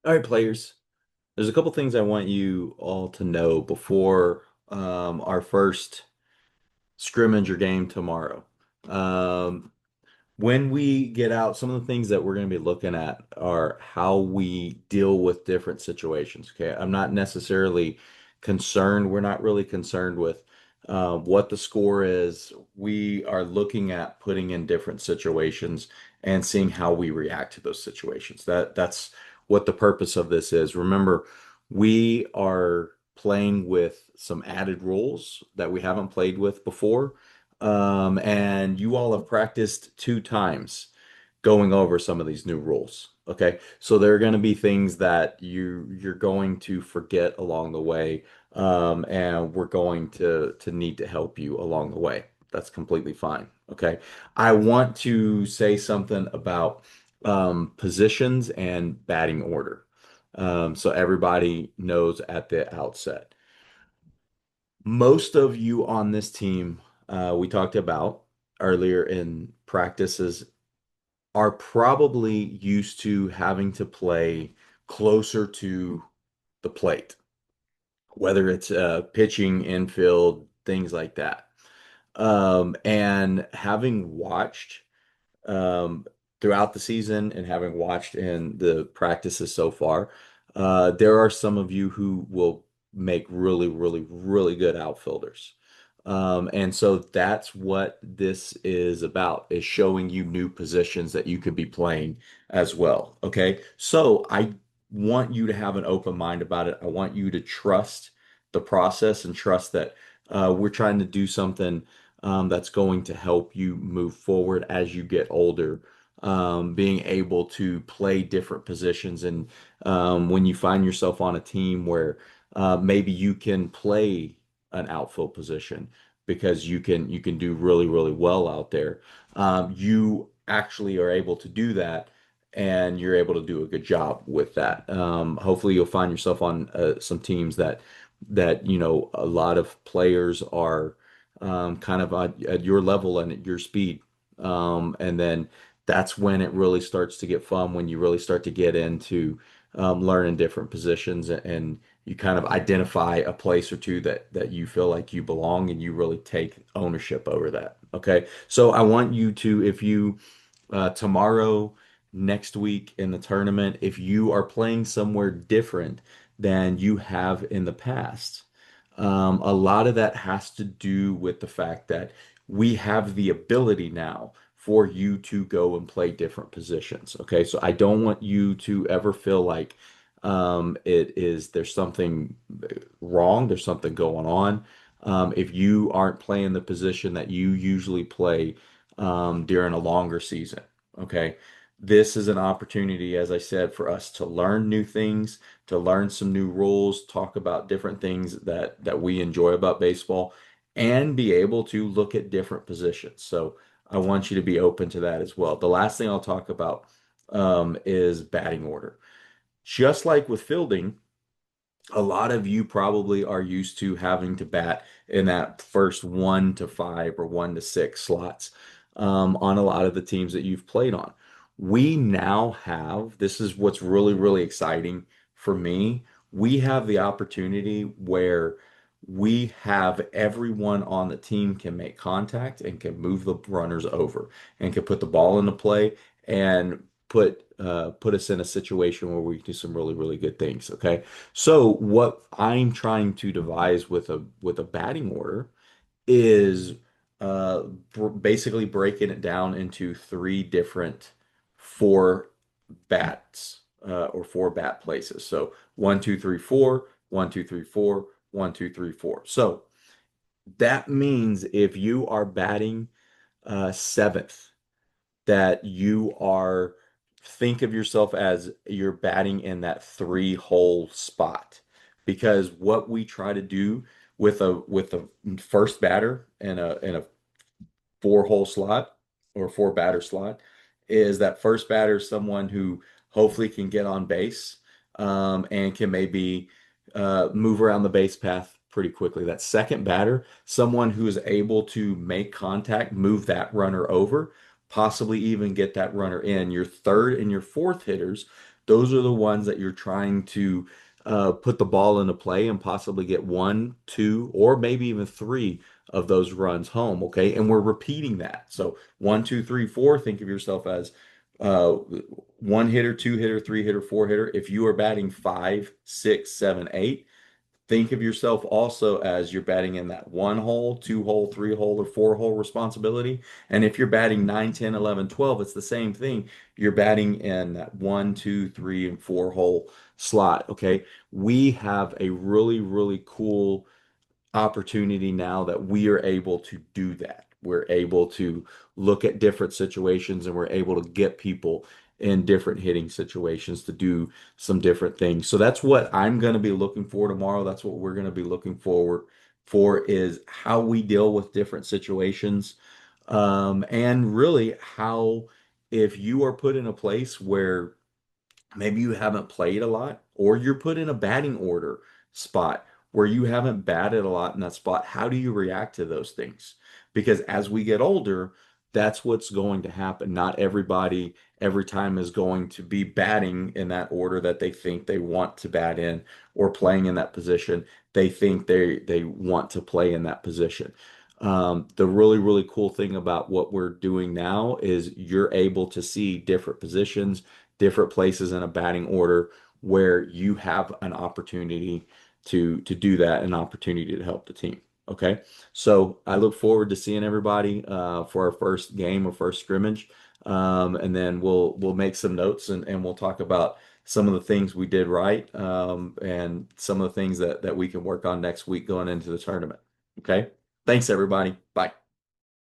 All right, players. There's a couple things I want you all to know before our first scrimmage or game tomorrow. Um, when we get out, some of the things that we're going to be looking at are how we deal with different situations. Okay. I'm not necessarily concerned. We're not really concerned with what the score is. We are looking at putting in different situations and seeing how we react to those situations. That's what the purpose of this is. Remember, we are playing with some added rules that we haven't played with before. And you all have practiced 2 times going over some of these new rules. Okay, so there are going to be things that you're going to forget along the way, and we're going to need to help you along the way. That's completely fine. Okay, I want to say something about positions and batting order, so everybody knows at the outset. Most of you on this team, we talked about earlier in practices, are probably used to having to play closer to the plate, whether it's pitching, infield, things like that. And having watched um, throughout the season and having watched in the practices so far, there are some of you who will make really, really, really good outfielders. And so that's what this is about, is showing you new positions that you could be playing as well. Okay. So I want you to have an open mind about it. I want you to trust the process and trust that we're trying to do something that's going to help you move forward as you get older, being able to play different positions. And when you find yourself on a team where maybe you can play an outfield position because you can do really, really well out there, you actually are able to do that. And you're able to do a good job with that. Hopefully, you'll find yourself on some teams that a lot of players are kind of at your level and at your speed. And then that's when it really starts to get fun, when you really start to get into learning different positions and you kind of identify a place or two that you feel like you belong and you really take ownership over that. Okay. So I want you to, if you tomorrow, next week in the tournament, if you are playing somewhere different than you have in the past, a lot of that has to do with the fact that we have the ability now for you to go and play different positions. Okay, so I don't want you to ever feel like there's something wrong, there's something going on. If you aren't playing the position that you usually play during a longer season, okay, this is an opportunity, as I said, for us to learn new things, to learn some new rules, talk about different things that we enjoy about baseball, and be able to look at different positions. So I want you to be open to that as well. The last thing I'll talk about is batting order. Just like with fielding, a lot of you probably are used to having to bat in that first 1 to 5 or 1 to 6 slots on a lot of the teams that you've played on. We now have, this is what's really, really exciting for me. We have the opportunity where we have everyone on the team can make contact and can move the runners over and can put the ball into play and put us in a situation where we can do some really, really good things. Okay. So what I'm trying to devise with a batting order is basically breaking it down into 3 different 4 bats or 4 bat places. So 1, 2, 3, 4, 1, 2, 3, 4, 1, 2, 3, 4. So that means if you are batting seventh, that you are think of yourself as you're batting in that 3 hole spot, because what we try to do with a first batter in a 4 hole slot or 4 batter slot is that first batter is someone who hopefully can get on base, and can maybe move around the base path pretty quickly. That second batter, someone who is able to make contact, move that runner over, possibly even get that runner in. Your third and your fourth hitters those are the ones that you're trying to put the ball into play and possibly get one, two, or maybe even three of those runs home. Okay. And we're repeating that. So one, two, three, four, think of yourself as uh, one hitter, two hitter, three hitter, four hitter. If you are batting five, six, seven, eight, think of yourself also as you're batting in that one hole, two hole, three hole, or four hole responsibility. And if you're batting 9, 10, 11, 12, it's the same thing. You're batting in that one, two, three, and four hole slot. Okay. We have a really, really cool opportunity now that we are able to do that. We're able to look at different situations and we're able to get people in different hitting situations to do some different things. So that's what I'm going to be looking for tomorrow. That's what we're going to be looking forward for is how we deal with different situations. And really how if you are put in a place where maybe you haven't played a lot, or you're put in a batting order spot where you haven't batted a lot in that spot. How do you react to those things? Because as we get older, that's what's going to happen. Not everybody every time is going to be batting in that order that they think they want to bat in or playing in that position. They think they want to play in that position. The really, really cool thing about what we're doing now is you're able to see different positions, different places in a batting order where you have an opportunity to do that, an opportunity to help the team. Okay, so I look forward to seeing everybody for our first game or first scrimmage, and then we'll make some notes and we'll talk about some of the things we did right and some of the things that we can work on next week going into the tournament. Okay, thanks everybody. Bye.